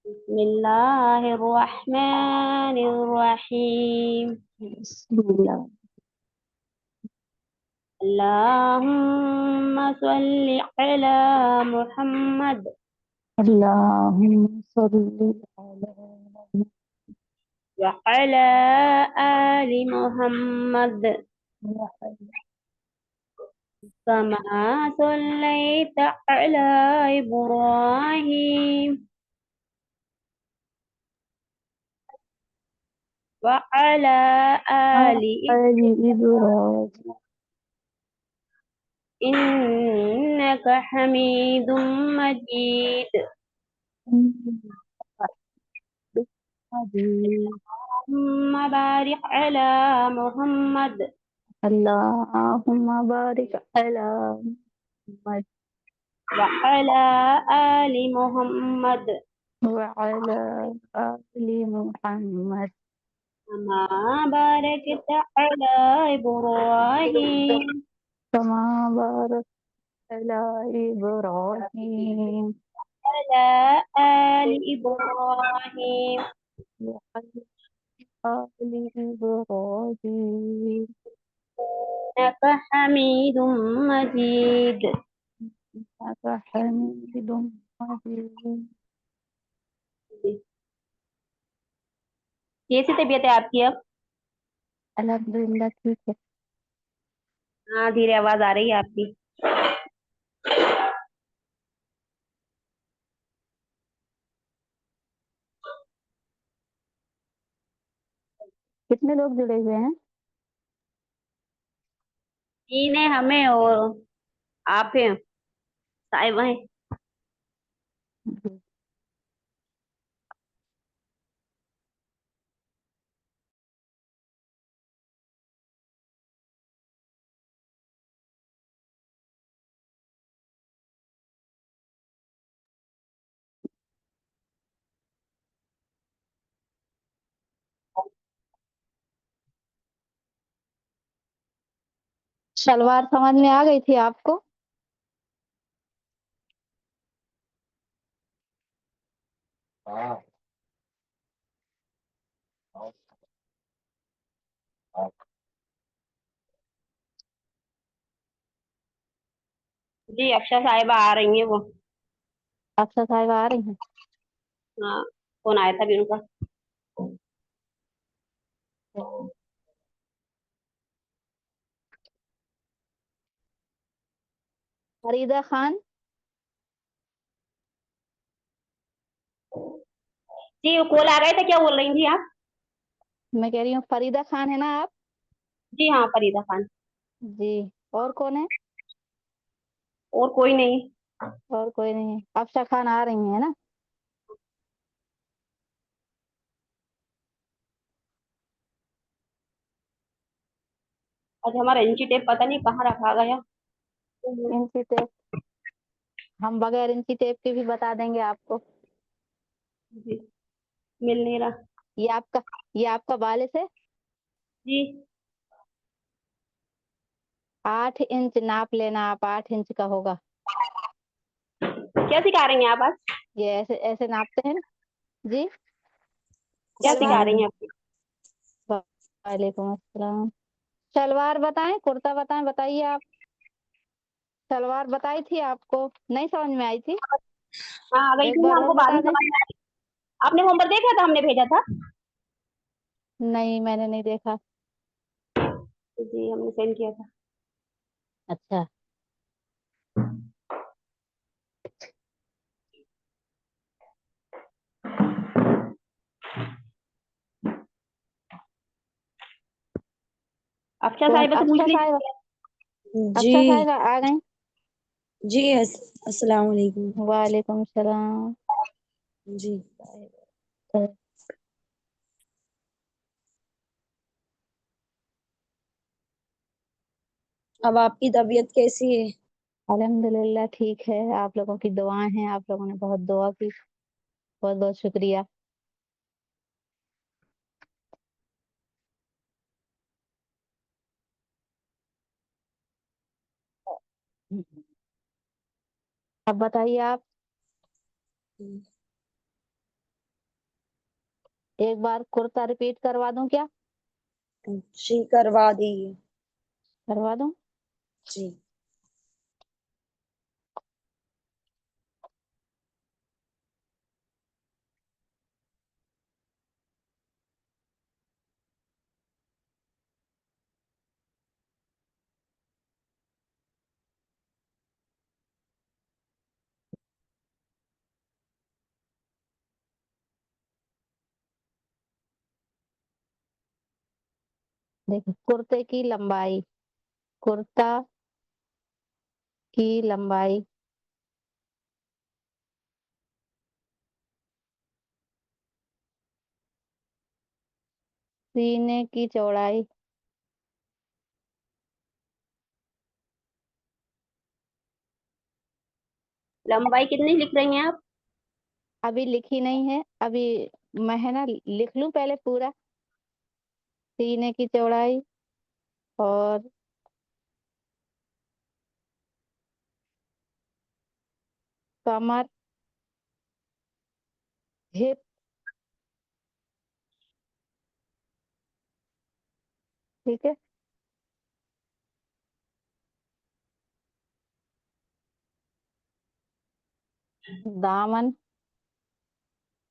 बिस्मिल्लाहिर्रहमानिर्रहीम। बिस्मिल्लाह। अल्लाहुम्मा सल्लि अला मुहम्मद अल्लाहुम्मा सल्ली अला व अला आलि मुहम्मद मुहम्मद कमा सल्लैत अला इब्राहीम व अला आलि आलि इब्राहीम इन्नका हमीदुम मजीद। अल्लाहुम्मा बारिक अला मुहम्मद अल्लाहुम्मा बारिक अला मुहम्मद व अला आलि मुहम्मद व अला आलि मुहम्मद कमा बारकत अला इब्राहीम कमा बारक अला इब्राहीम अला आलि इब्राहीम व अला आलि इब्राहीम इन्नका हमीदुम मजीद। इन्नका हमीदुम मजीद। कैसी तबीयत है आपकी अब? अल्हम्दुलिल्लाह ठीक है। हाँ, धीरे आवाज आ रही है आपकी। कितने लोग जुड़े हुए हैं? तीन है हमें और आप हैं, साहिबा हैं। जी। सलवार समझ में आ गई थी आपको? जी, अक्षा साहिबा आ रही हैं वो। अक्सर साहब आ रही हैं? हाँ, फोन आया था अभी उनका। फरीदा खान। जी, वो कॉल आ गए थे, क्या बोल रही थी आप? मैं कह रही हूँ फरीदा खान है ना आप? जी हाँ, फरीदा खान। जी। और कौन है? और कोई नहीं। और कोई नहीं है। अफसा खान आ रही है ना? आज हमारा इंची टेप पता नहीं कहाँ रखा गया। इंची टेप? हम बगैर इंची टेप के भी बता देंगे आपको। जी, मिल नहीं रहा। ये आपका ये आपका बालिश है। जी। 8 इंच नाप लेना आप, 8 इंच का होगा। क्या सिखा रही हैं आप आज? ये ऐसे ऐसे नापते हैं ना? जी। क्या सलवार। सिखा रही हैं आप? वालेकुम अस्सलाम। सलवार बताएं, कुर्ता बताएं, बताइए आप। सलवार बताई थी आपको, नहीं समझ में आई थी? हाँ, आ गई एक थी ना, बार हमको और बाद में बता दें। समझ में आई। आपने होमवर्क देखा था, हमने भेजा था। नहीं, मैंने नहीं देखा। जी, हमने सेंड किया था। अच्छा। अक्षा कौन? साहिबा से पूछ अफसा साहिबा? लीजिए। अफसा जी। साहिबा आ गई? जी अस्सलाम वालेकुम। वालेकुम सलाम। जी। अब आपकी तबीयत कैसी है? अल्हम्दुलिल्लाह ठीक है। आप लोगों की दुआएं हैं, आप लोगों ने बहुत दुआ की। बहुत बहुत शुक्रिया। अब बताइए आप। एक बार कुर्ता रिपीट करवा दूं क्या? जी करवा दीजिए। करवा दूं? जी। देखो, कुर्ते की लंबाई, कुर्ता की लंबाई, सीने की चौड़ाई, लंबाई कितनी लिख रही हैं आप? अभी लिखी नहीं है, अभी मैं है ना लिख लूं पहले पूरा। सीने की चौड़ाई और कमर, हिप, ठीक है। दामन,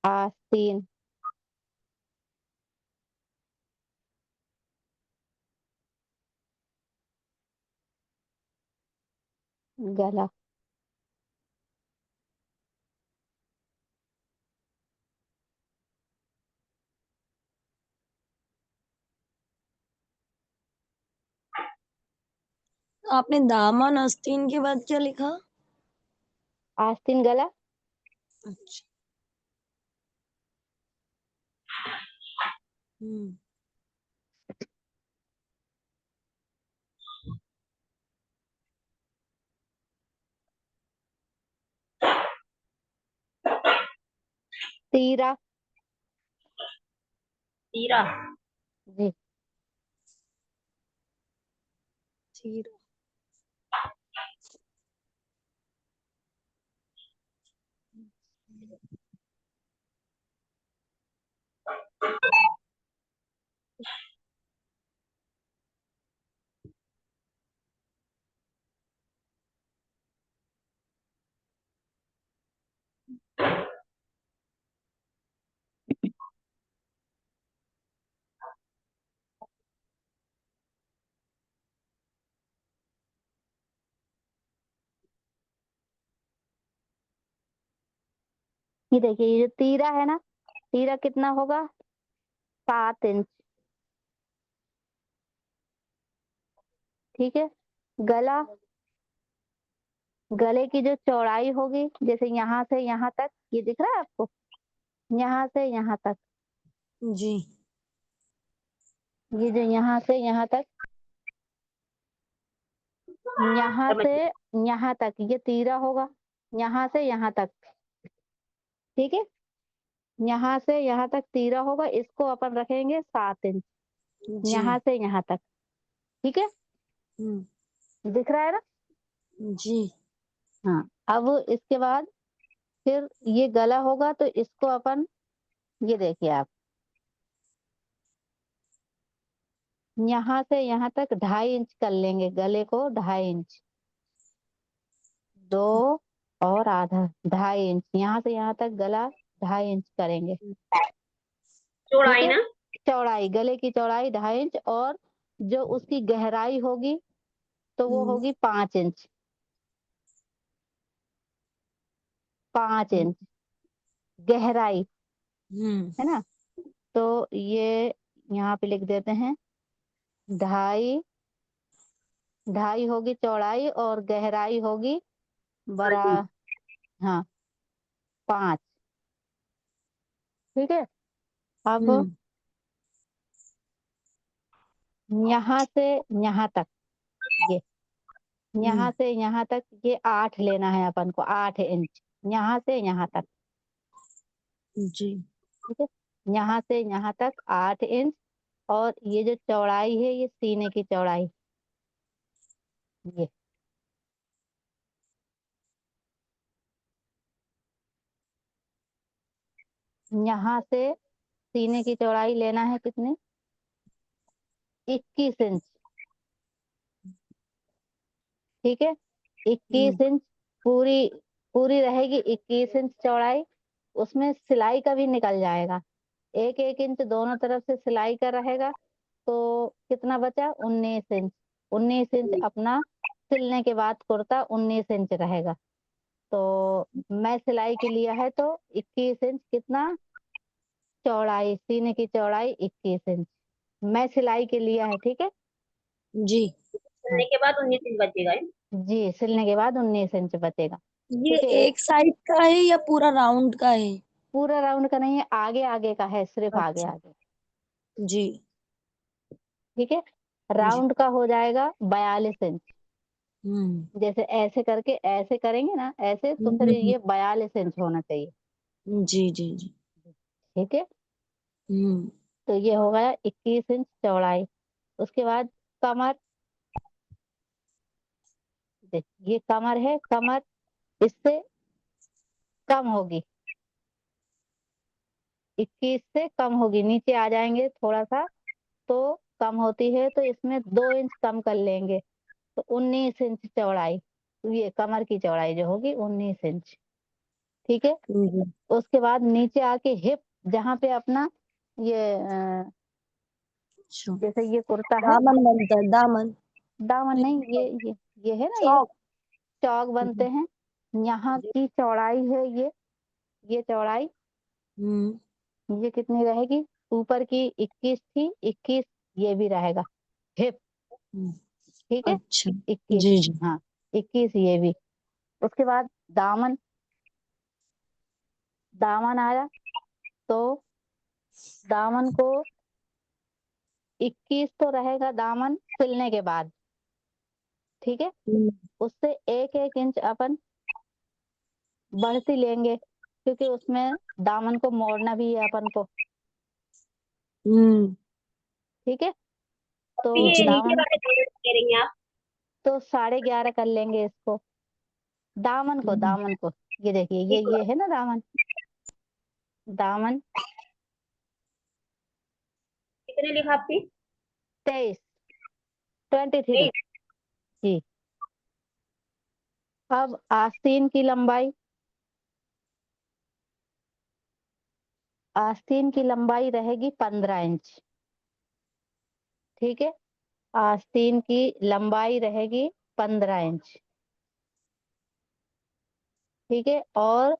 आस्तीन, गला। आपने दामन आस्तीन के बाद क्या लिखा? आस्तीन गला। अच्छा। हम्म। तीरा। तीरा। जी। ठीक। ये देखिए, ये जो तीरा है ना, तीरा कितना होगा? 7 इंच, ठीक है। गला, गले की जो चौड़ाई होगी, जैसे यहाँ से यहाँ तक, ये दिख रहा है आपको? यहाँ से यहाँ तक, जी। ये जो यहाँ से यहाँ तक, यहाँ समझ से यहाँ तक ये तीरा होगा। यहाँ से यहाँ तक, ठीक है। यहाँ से यहाँ तक तीरा होगा, इसको अपन रखेंगे 7 इंच, जी। यहाँ से यहाँ तक, ठीक है। हम्म। दिख रहा है ना? जी। हाँ। अब इसके बाद फिर ये गला होगा, तो इसको अपन, ये देखिए आप, यहाँ से यहाँ तक 2.5 इंच कर लेंगे, गले को 2.5 इंच, 2 और आधा, 2.5 इंच, यहाँ से यहाँ तक गला 2.5 इंच करेंगे, ठीक चौड़ाई है। ना? चौड़ाई, गले की चौड़ाई 2.5 इंच, और जो उसकी गहराई होगी तो वो हम्म। होगी 5 इंच, 5 इंच गहराई, हम्म। है ना। तो ये यहाँ पे लिख देते हैं, 2.5, 2.5 होगी चौड़ाई और गहराई होगी बरा, हाँ, 5, ठीक है। अब हम्म। यहाँ से यहाँ तक, ये हम्म। यहाँ से यहाँ तक ये 8 लेना है अपन को, 8 इंच, यहाँ से यहाँ तक, जी। ठीक है। यहाँ से यहाँ तक 8 इंच, और ये जो चौड़ाई है ये सीने की चौड़ाई, ये यहाँ से सीने की चौड़ाई लेना है कितनी, 21 इंच। ठीक है, 21 इंच पूरी पूरी रहेगी, 21 इंच चौड़ाई। उसमें सिलाई का भी निकल जाएगा, 1-1 इंच दोनों तरफ से सिलाई का रहेगा। तो कितना बचा, 19 इंच। 19 इंच अपना सिलने के बाद कुर्ता 19 इंच रहेगा। तो मैं सिलाई के लिया है तो 21 इंच कितना, चौड़ाई, सीने की चौड़ाई 21 इंच मैं सिलाई के लिया है। ठीक है, जी। सिलने के बाद 19 इंच बचेगा। जी, सिलने के बाद 19 इंच बचेगा। ये क्योंकि एक साइड का है या पूरा राउंड का है? पूरा राउंड का नहीं है, आगे आगे का है, सिर्फ आगे अच्छा। आगे। जी। ठीक है, जी। राउंड का हो जाएगा 42 इंच। हम्म। जैसे ऐसे करके ऐसे करेंगे ना, ऐसे, तो फिर हम्म। ये 42 इंच होना चाहिए। जी जी जी। ठीक है, हम्म। तो ये हो गया 21 इंच चौड़ाई। उसके बाद कमर, ये कमर है, कमर इससे कम होगी, 21 से कम होगी, नीचे आ जाएंगे थोड़ा सा, तो कम होती है, तो इसमें 2 इंच कम कर लेंगे, तो 19 इंच चौड़ाई। तो ये कमर की चौड़ाई जो होगी 19 इंच। ठीक है, हम्म। उसके बाद नीचे आके हिप, जहाँ पे अपना ये अच्छा। जैसे ये कुर्ता है, दामन बनता है, दामन। दामन नहीं, ये है ना, ये चौक। चौक बनते हैं, यहाँ की चौड़ाई है ये चौड़ाई, हम्म। ये कितनी रहेगी, ऊपर की 21 थी, 21 ये भी रहेगा, हिप। हम्म। ठीक है, अच्छा। 21, जी जी। हाँ, 21 ये भी। उसके बाद दामन, दामन आया, तो दामन को 21 तो रहेगा दामन सिलने के बाद। ठीक है, हम्म। उससे 1-1 इंच अपन बढ़ती लेंगे, क्योंकि उसमें दामन को मोड़ना भी है अपन को। हम्म। ठीक है, तो फिर ये नीचे दामन वाले जोड़े करेंगे आप? तो 11.5 कर लेंगे इसको, दामन को। ये देखिए, ये है ना दामन, दामन कितने लिखा आपने? 23, 23। 23। जी, अब आस्तीन की लंबाई, आस्तीन की लंबाई रहेगी 15 इंच। ठीक है, आस्तीन की लंबाई रहेगी 15 इंच। ठीक है, और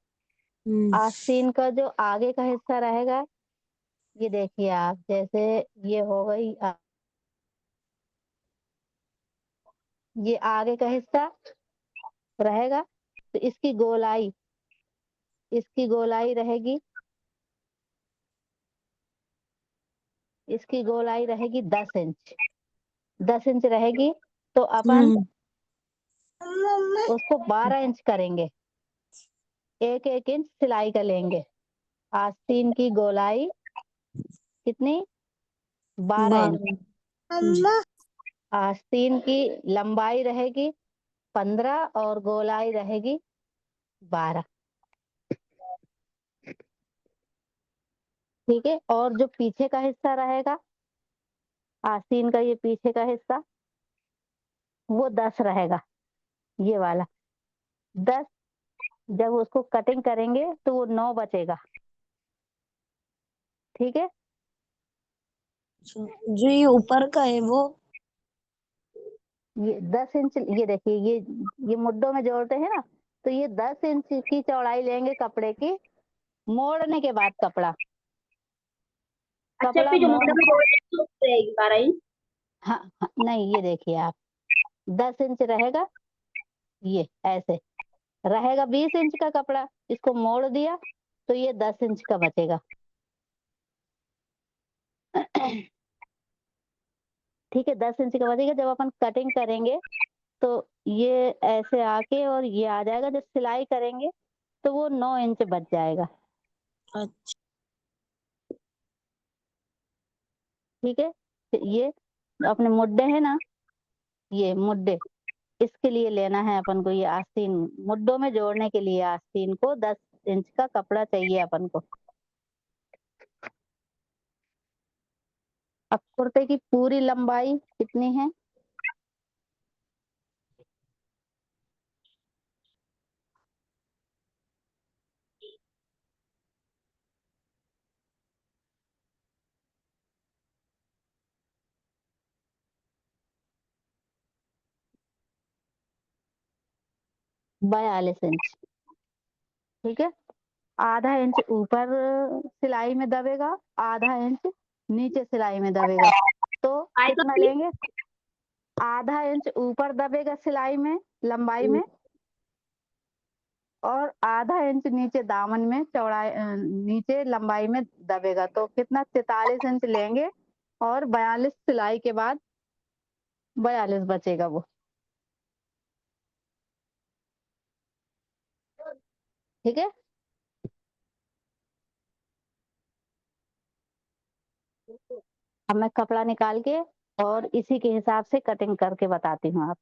हम्म। आस्तीन का जो आगे का हिस्सा रहेगा, ये देखिए आप, जैसे ये हो गई ये आगे का हिस्सा रहेगा, तो इसकी गोलाई रहेगी, इसकी गोलाई रहेगी 10 इंच, 10 इंच रहेगी। तो अपन हम्म। उसको 12 इंच करेंगे, 1-1 इंच सिलाई का लेंगे। आस्तीन की गोलाई कितनी, 12 इंच। 12। आस्तीन की लंबाई रहेगी 15 और गोलाई रहेगी 12। ठीक है, और जो पीछे का हिस्सा रहेगा, आस्तीन का ये पीछे का हिस्सा, वो 10 रहेगा, ये वाला 10। जब उसको कटिंग करेंगे तो वो 9 बचेगा। ठीक है, जो ये ऊपर का है वो? ये 10 इंच, ये देखिए, ये मुड्ढों में जोड़ते हैं ना, तो ये 10 इंच की चौड़ाई लेंगे कपड़े की, मोड़ने के बाद कपड़ा, अच्छा, कपड़ा फिर जो मोड़, मुंडा में जोड़े तो रहेगी 12 इंच। हाँ, हाँ, नहीं, ये देखिए आप, 10 इंच रहेगा, ये ऐसे रहेगा, 20 इंच का कपड़ा, इसको मोड़ दिया तो ये 10 इंच का बचेगा। ठीक है, 10 इंच का बचेगा। जब अपन कटिंग करेंगे तो ये ऐसे आके और ये आ जाएगा, जब सिलाई करेंगे तो वो 9 इंच बच जाएगा। अच्छा। ठीक है, तो ये अपने मुड्डे है ना, ये मुड्डे, इसके लिए लेना है अपन को ये आस्तीन, मुड्डों में जोड़ने के लिए आस्तीन को 10 इंच का कपड़ा चाहिए अपन को। अब कुर्ते की पूरी लंबाई कितनी है? बयालीस इंच। ठीक है, आधा इंच ऊपर सिलाई में दबेगा, आधा इंच नीचे सिलाई में दबेगा, तो कितना लेंगे? आधा इंच ऊपर दबेगा सिलाई में, लंबाई में, और आधा इंच नीचे दामन में चौड़ाई नीचे लंबाई में दबेगा, तो कितना? 43 इंच लेंगे, और 42 सिलाई के बाद 42 बचेगा वो। ठीक है, अब मैं कपड़ा निकाल के और इसी के हिसाब से कटिंग करके बताती हूँ आप।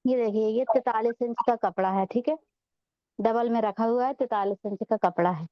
ये देखिए, ये 43 इंच का कपड़ा है। ठीक है, डबल में रखा हुआ है, 43 इंच का कपड़ा है।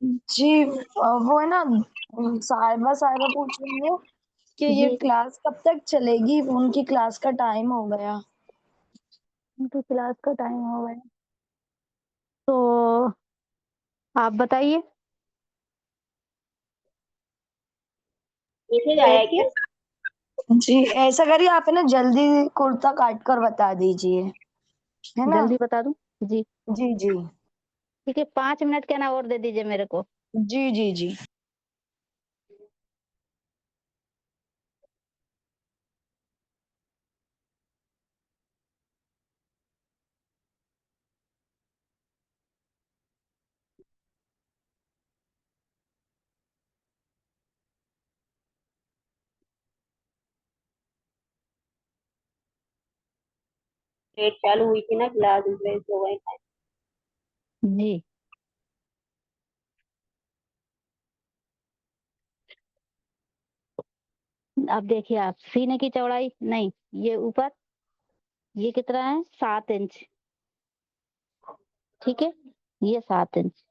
जी वो है ना, साहिबा साहिबा पूछ रही है कि ये जी, क्लास कब तक चलेगी, उनकी क्लास का टाइम हो गया। उनकी क्लास का टाइम हो गया, तो आप बताइए। मैसेज आया ए- क्या? जी ऐसा करिए, आप है ना जल्दी कुर्ता काट कर बता दीजिए, है ना। जल्दी बता दूं? जी, जी जी ठीक है, 5 मिनट क्या ना और दे दीजिए मेरे को। जी जी जी। डेट चालू हुई थी ना, क्लास ड्रेस हो गए। जी, अब देखिए, आप सीने की चौड़ाई नहीं, ये ऊपर, ये कितना है? 7 इंच। ठीक है, ये 7 इंच।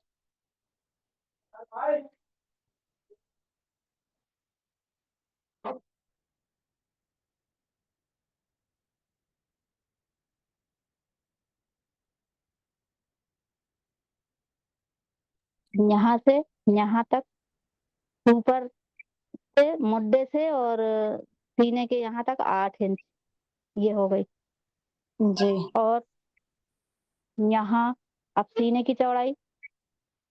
यहाँ से यहाँ तक, ऊपर से मुड्डे से और सीने के यहाँ तक 8 इंच। ये हो गई। जी और यहाँ अब सीने की चौड़ाई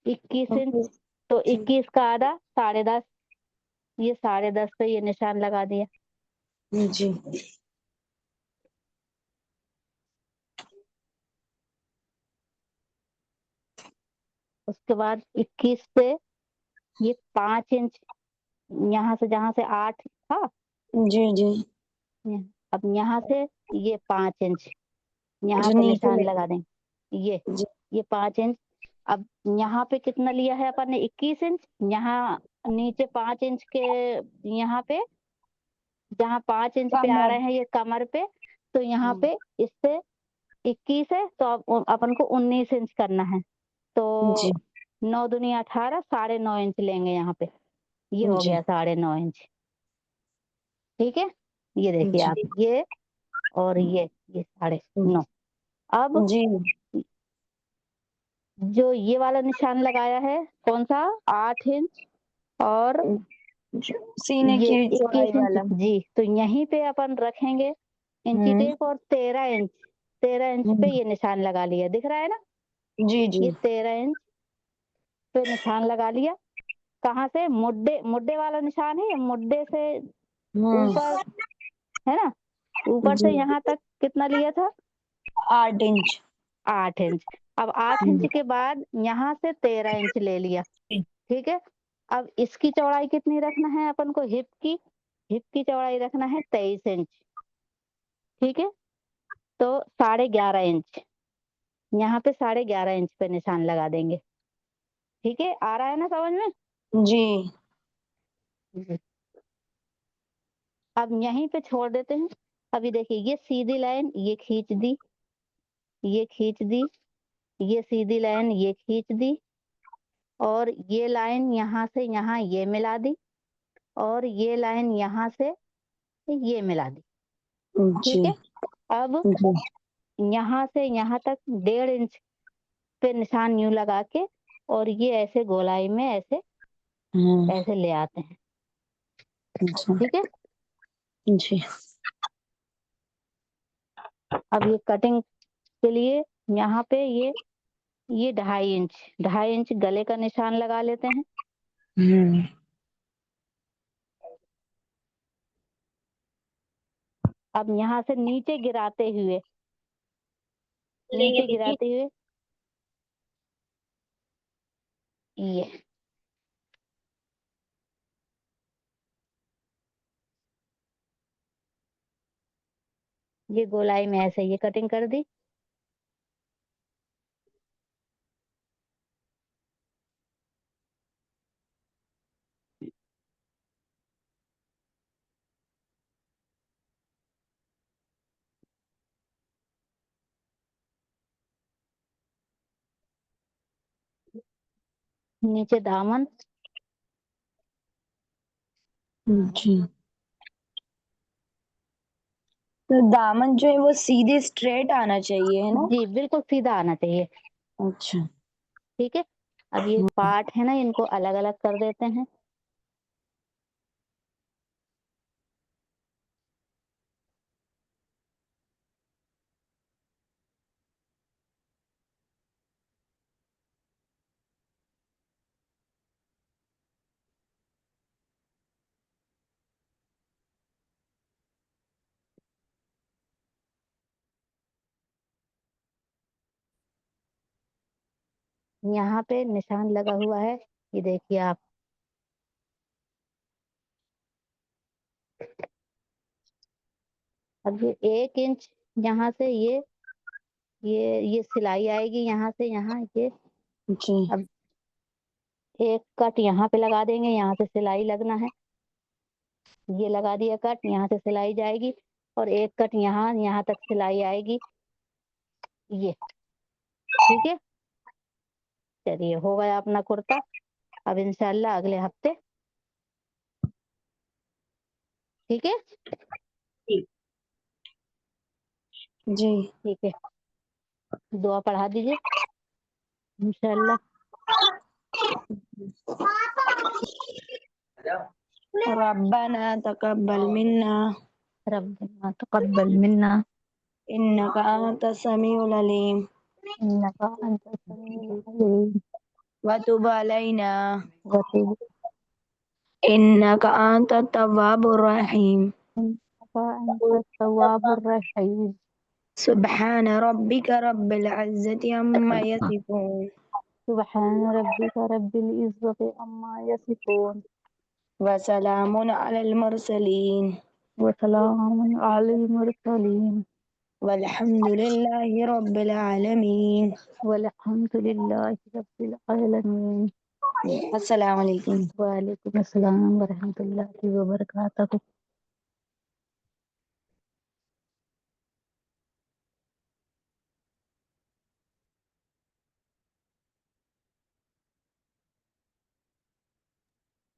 21 इंच, तो 21 का आधा 10.5, ये 10.5 पे ये निशान लगा दिया। जी उसके बाद 21 से ये 5 इंच, यहाँ से जहाँ से 8 था, जी जी अब यहाँ से ये 5 इंच यहाँ जो पे नीचे निशान ले लगा दें। ये जी ये 5 इंच। अब यहाँ पे कितना लिया है अपन ने? 21 इंच। यहाँ नीचे 5 इंच के, यहाँ पे जहाँ 5 इंच पे आ कमर रहे हैं ये कमर पे, तो यहाँ हम्म, पे इससे 21 है, तो अब अपन को 19 इंच करना है। जी तो 9 दूनी 18, 9.5 इंच लेंगे यहाँ पे। ये हो जी गया 9.5 इंच। ठीक है, ये देखिए जी आप, ये और ये 9.5। अब जी जो ये वाला निशान लगाया है, कौन सा? 8 इंच और सीने ये की चौड़ाई 21 इंच। वाला। जी, तो यहीं पे अपन रखेंगे इंची हम्म टेप, और 13 इंच पे हम्म, ये निशान लगा लिया, दिख रहा है ना? जी जी ये 13 इंच पे निशान लगा लिया। कहाँ से? मुड्डे, मुड्डे वाला निशान है, मुड्डे से हम्म ऊपर, है ना? ऊपर जी से यहाँ तक कितना लिया था? 8 इंच। 8 इंच। अब 8 इंच के बाद यहाँ से 13 इंच ले लिया। ठीक है, अब इसकी चौड़ाई कितनी रखना है अपन को? हिप की चौड़ाई रखना है 23 इंच। ठीक है, तो 11.5 इंच, यहाँ पे 11.5 इंच पे निशान लगा देंगे। ठीक है, आ रहा है ना समझ में? जी अब यहीं पे छोड़ देते हैं। अभी देखिए, ये सीधी लाइन ये खींच दी, ये खींच दी, ये सीधी लाइन ये खींच दी, और ये लाइन यहाँ से यहाँ ये मिला दी, और ये लाइन यहाँ से ये मिला दी। जी ठीक है, अब जी यहाँ से यहाँ तक 1.5 इंच पे निशान यूं लगा के, और ये ऐसे गोलाई में ऐसे हम्म, ऐसे ले आते हैं। जी ठीक है, जी अब ये कटिंग के लिए यहाँ पे ये 2.5 इंच गले का निशान लगा लेते हैं। हम्म अब यहाँ से नीचे गिराते हुए, लेंगे नीचे दीदी। गिराते हुए ये गोलाई में ऐसे ये कटिंग कर दी। नीचे दामन, जी तो दामन जो है वो सीधे स्ट्रेट आना चाहिए है ना। जी बिल्कुल सीधा आना चाहिए। अच्छा ठीक है, अब ये पार्ट है ना, इनको अलग अलग कर देते हैं। यहाँ पे निशान लगा हुआ है, ये देखिए आप। अब ये 1 इंच यहाँ से ये सिलाई आएगी यहाँ से यहाँ ये। जी अब एक कट यहाँ पे लगा देंगे, यहाँ से सिलाई लगना है। ये लगा दिया कट, यहाँ से सिलाई जाएगी, और एक कट यहाँ तक सिलाई आएगी ये। ठीक है, चलिए हो गया अपना कुर्ता। अब इंशाल्लाह अगले हफ्ते। ठीक है, जी ठीक है, दुआ पढ़ा दीजिए इंशाल्लाह। रब्बना तकब्बल मिन्ना रब्बना तक़ब्बल मिन्ना इन्नका अंत समीउल अलीम इन्नका अंतस समीउल अलीम व तुब अलैना व तुब इन्नका अंत तव्वाबुर रहीम इन्नका अंतत तव्वाबुर रहीम सुब्हान रब्बिका रब्बिल इज्जति अम्मा यसिफून सुब्हान रब्बिका रब्बिल इज्जति अम्मा यसिफून व सलामुन अलल मुरसलीन व सलामुन अलल मुरसलीन वल्हम्दुलिल्लाहि रब्बिल आलमीन। वल्हम्दुलिल्लाहि रब्बिल आलमीन। अस्सलाम वालेकुम। वालेकुम अस्सलाम व रहमतुल्लाहि व बरकातहू।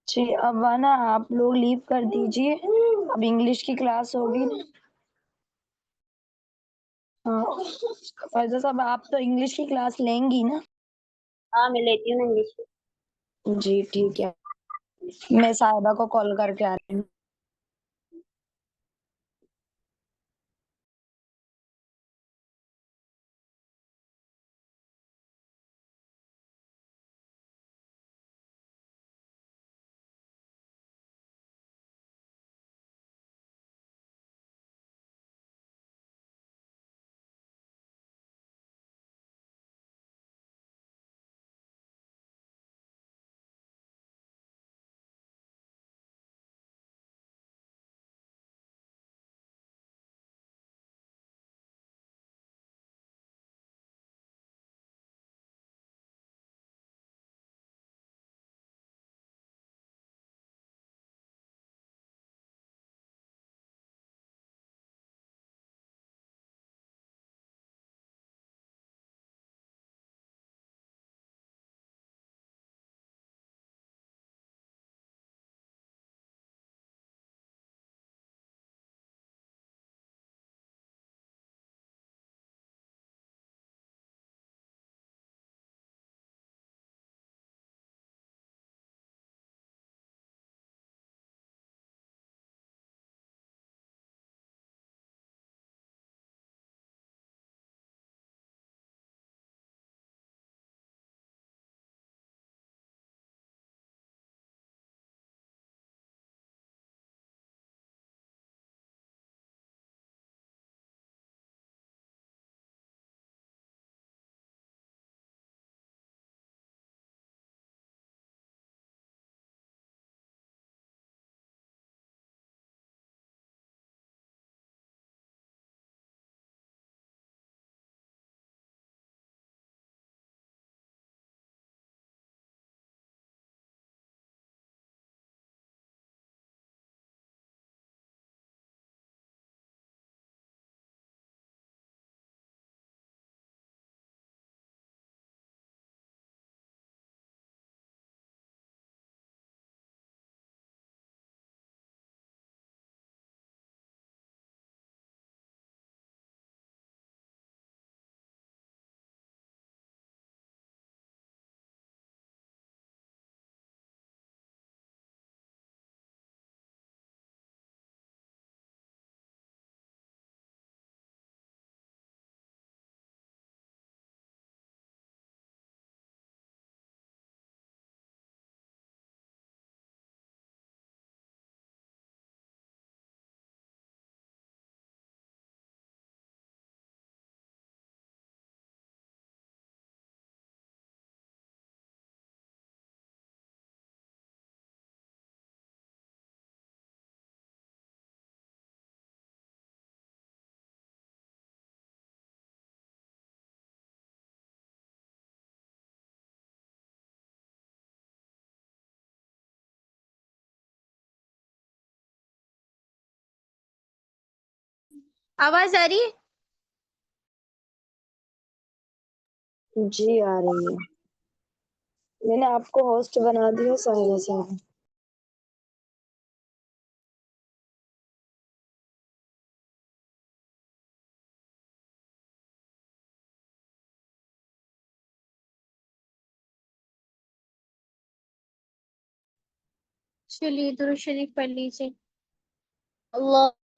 जी अब ना आप लोग लीव कर दीजिए, अब इंग्लिश की क्लास होगी ना। हाँ फैज़ा साहब आप तो इंग्लिश की क्लास लेंगी ना? हाँ मैं लेती हूँ इंग्लिश। जी ठीक है, मैं साहिबा को कॉल करके आ रही हूँ। आवाज आ रही है? जी आ रही है, मैंने आपको होस्ट बना दिया साहिबा साहब। चलिए दुरूद शरीफ पढ़ लीजिए। अल्लाह